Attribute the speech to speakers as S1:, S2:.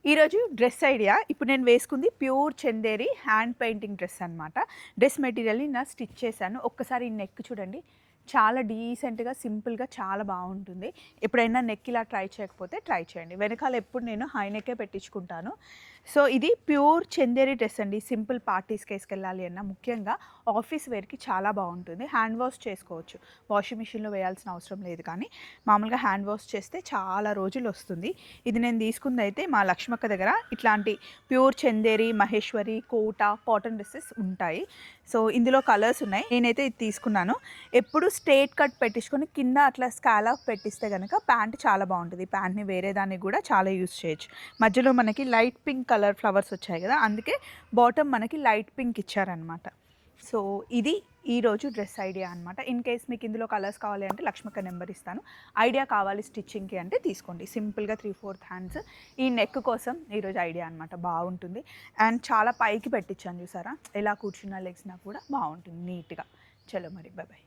S1: ఈరోజు dress idea. ఇప్పుడు నేను వేసుకుంది pure Chanderi hand painting dress అనమాట. డ్రెస్ మెటీరియల్‌ని స్టిచ్ చేశాను. ఒక్కసారి ఈ నెక్ చూడండి. చాలా డీసెంట్‌గా, సింపుల్‌గా చాలా బావుంటుంది. ఎప్పుడైనా నెక్ ఇలా ట్రై చేయకపోతే ట్రై చేయండి. వెనకాల ఎప్పుడు నేను హై నెక్కే పెట్టించుకుంటాను. సో, ఇది ప్యూర్ చందేరి డ్రెస్ అండి. సింపుల్ పార్టీస్‌కి ఏసుకెళ్ళాలి అన్నా, ముఖ్యంగా ఆఫీస్ వేర్‌కి చాలా బావుంటుంది. హ్యాండ్ వాష్ చేసుకోవచ్చు. వాషింగ్ మిషన్‌లో వేయాల్సిన అవసరం లేదు కానీ, మామూలుగా హ్యాండ్ వాష్ చేస్తే చాలా రోజులొస్తుంది. ఇది నేను తీసుకుందయితే మా లక్ష్మక్క దగ్గర ఇట్లాంటి ప్యూర్ చందేరి, మహేశ్వరి, కోట కాటన్ డ్రెసెస్ ఉంటాయి. సో, ఇందులో కలర్స్ ఉన్నాయి. నేనైతే ఇది తీసుకున్నాను. ఎప్పుడు స్ట్రెయిట్ కట్ పెట్టించుకొని కింద అట్లా స్కాలప్ పెట్టిస్తే గనక ప్యాంట్ చాలా బావుంటది. ప్యాంట్‌ని వేరే దానికి గూడా చాలా యూజ్ చేయొచ్చు. మధ్యలో మనకి లైట్ పింక్ కలర్ ఫ్లవర్స్ వచ్చాయి గదా! అందుకే బాటమ్ మనకి లైట్ పింక్ ఇచ్చారనమాట. సో, ఇది ఈరోజు డ్రెస్ ఐడియా అనమాట. ఇన్ కేస్ మీకు ఇందులో కలర్స్ కావాలి అంటే లక్ష్మక్క నెంబర్ ఇస్తాను. ఐడియా కావాలి స్టిచ్చింగ్‌కి అంటే తీసుకోండి. సింపుల్‌గా 3/4 హ్యాండ్స్. ఈ నెక్ కోసం ఈరోజు ఐడియా అనమాట. బావుంటుంది. అండ్ చాలా పైకి పెట్టించాను చూసారా? ఎలా కూర్చున్నా, లెగ్స్‌నా కూడా బావుంటుంది నీట్‌గా. చలో మరి. By by.